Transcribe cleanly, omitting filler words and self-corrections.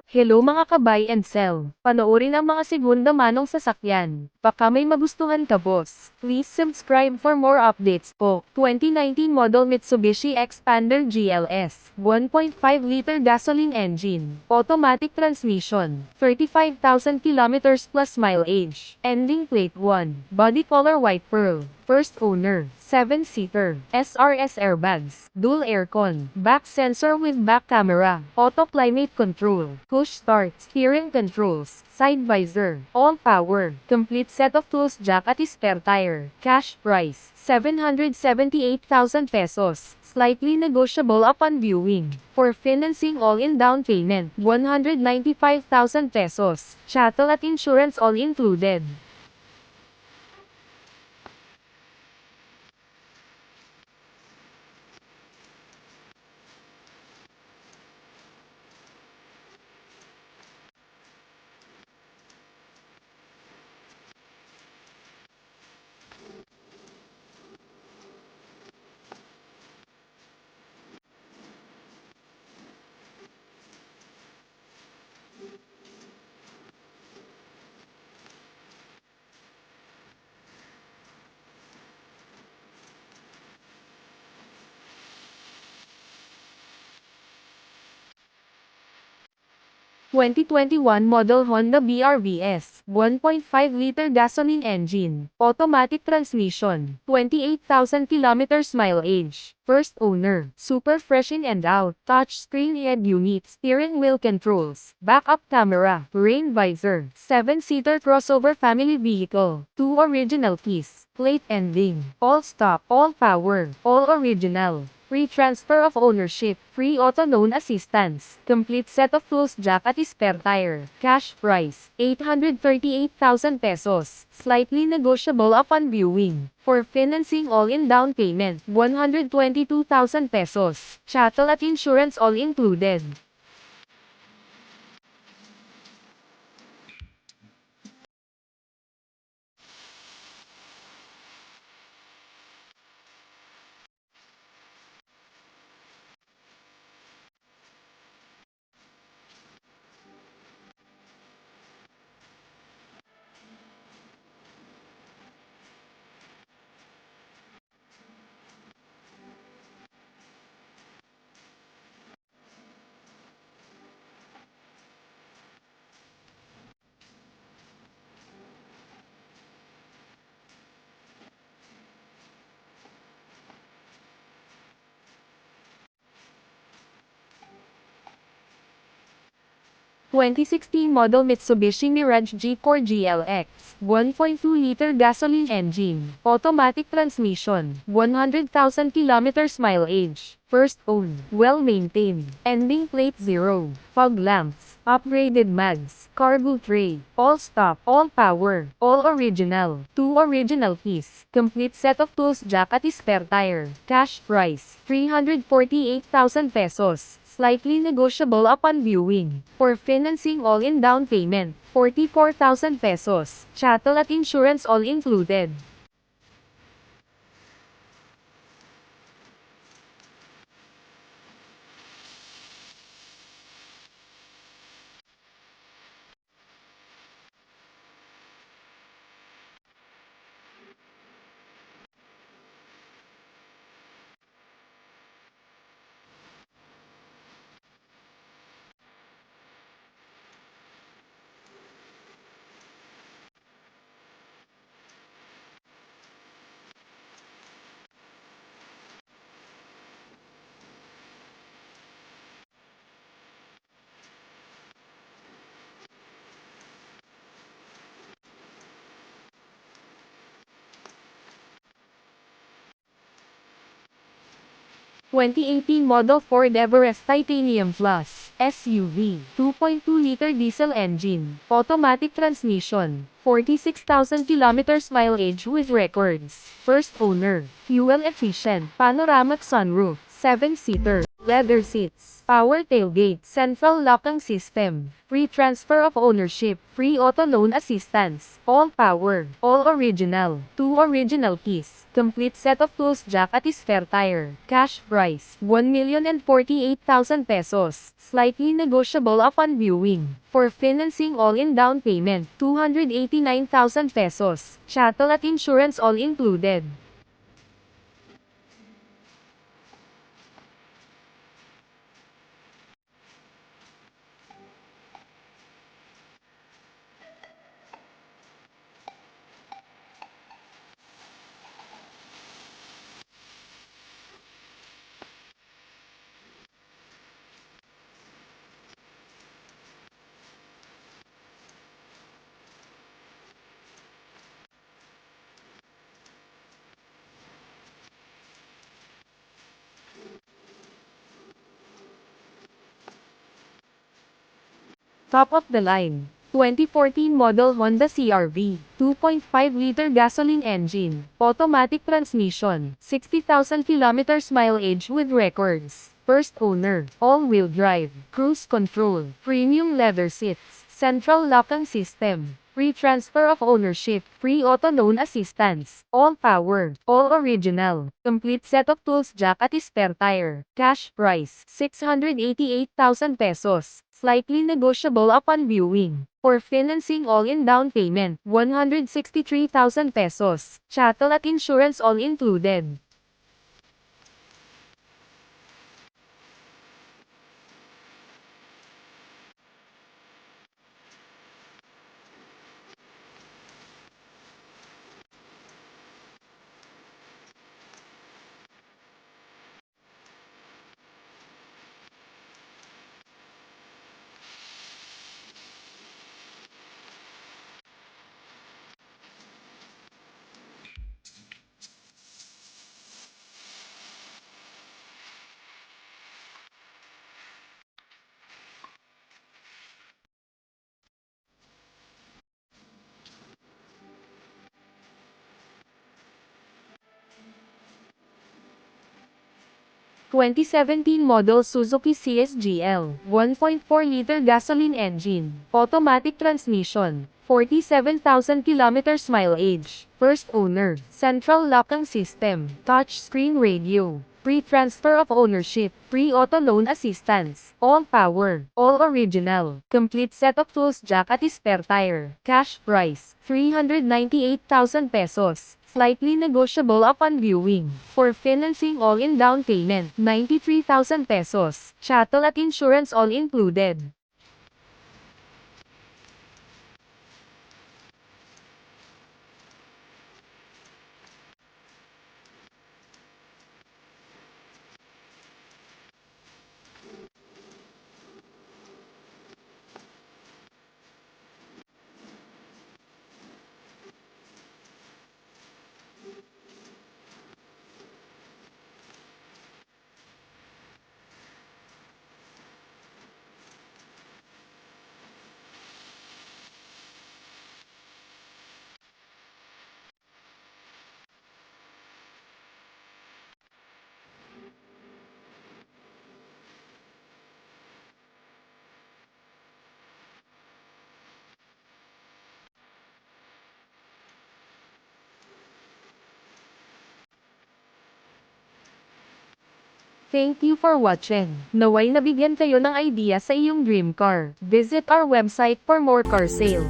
Hello mga ka-buy and sell. Panoorin ang mga segunda manong sasakyan. Baka may magustuhan ka boss. Please subscribe for more updates po. 2019 model Mitsubishi Xpander GLS. 1.5-liter gasoline engine. Automatic transmission. 35,000 kilometers plus mileage. Ending plate 1. Body color white pearl. First owner, 7-seater, SRS airbags, dual aircon, back sensor with back camera, auto climate control, push start, steering controls, side visor, all power, complete set of tools jack at spare tire. Cash price, 778,000 pesos, slightly negotiable upon viewing. For financing all-in down payment, 195,000 pesos, chattel at insurance all included. 2021 model Honda BRV-S, 1.5-liter gasoline engine, automatic transmission, 28,000 kilometers mileage, first owner, super fresh in and out, touchscreen head unit, steering wheel controls, backup camera, rain visor, 7-seater crossover family vehicle, 2 original keys, plate ending, all stock, all power, all original. Free transfer of ownership, free auto loan assistance, complete set of tools jack at spare tire. Cash price, 838,000 pesos, slightly negotiable upon viewing. For financing all-in down payment, 122,000 pesos, chattel at insurance all included. 2016 model Mitsubishi Mirage G4 GLX, 1.2-liter gasoline engine, automatic transmission, 100,000 kilometers mileage, first owned, well-maintained, ending plate 0, fog lamps, upgraded mags, cargo tray, all stock, all power, all original, 2 original keys, complete set of tools jack at spare tire. Cash price, 348,000 pesos. Slightly negotiable upon viewing. For financing all-in down payment, 44,000 pesos. Chattel at insurance all included. 2018 model Ford Everest Titanium Plus SUV, 2.2-liter diesel engine, automatic transmission, 46,000 kilometers mileage with records. First owner, fuel efficient, panoramic sunroof, 7-seater, leather seats, power tailgate, central locking system, free transfer of ownership, free auto loan assistance, all power, all original, 2 original keys, complete set of tools jack at spare tire, cash price, 1,048,000 pesos, slightly negotiable upon viewing, for financing all-in down payment, 289,000 pesos, chattel at insurance all included. 'Top of the line' 2014 model Honda CR-V, 2.5-liter gasoline engine, automatic transmission, 60,000 kilometers mileage with records, first owner, all-wheel drive, cruise control, premium leather seats, central locking system, free transfer of ownership, free auto loan assistance, all power, all original, complete set of tools jack at spare tire, cash price, 688,000 pesos, slightly negotiable upon viewing, for financing all-in down payment, 163,000 pesos, chattel at insurance all included. 2017 model Suzuki CSGL, 1.4-liter gasoline engine, automatic transmission, 47,000 kilometers mileage, first owner, central locking system, touchscreen radio, free transfer of ownership, free auto loan assistance, all power, all original, complete set of tools jack at spare tire, cash price, 398,000 pesos. Slightly negotiable upon viewing, for financing all-in down payment, 93,000 pesos, chattel at insurance all included. 'Thank you for watching. Naway nabigyan kayo ng idea sa iyong dream car. Visit our website for more car sale.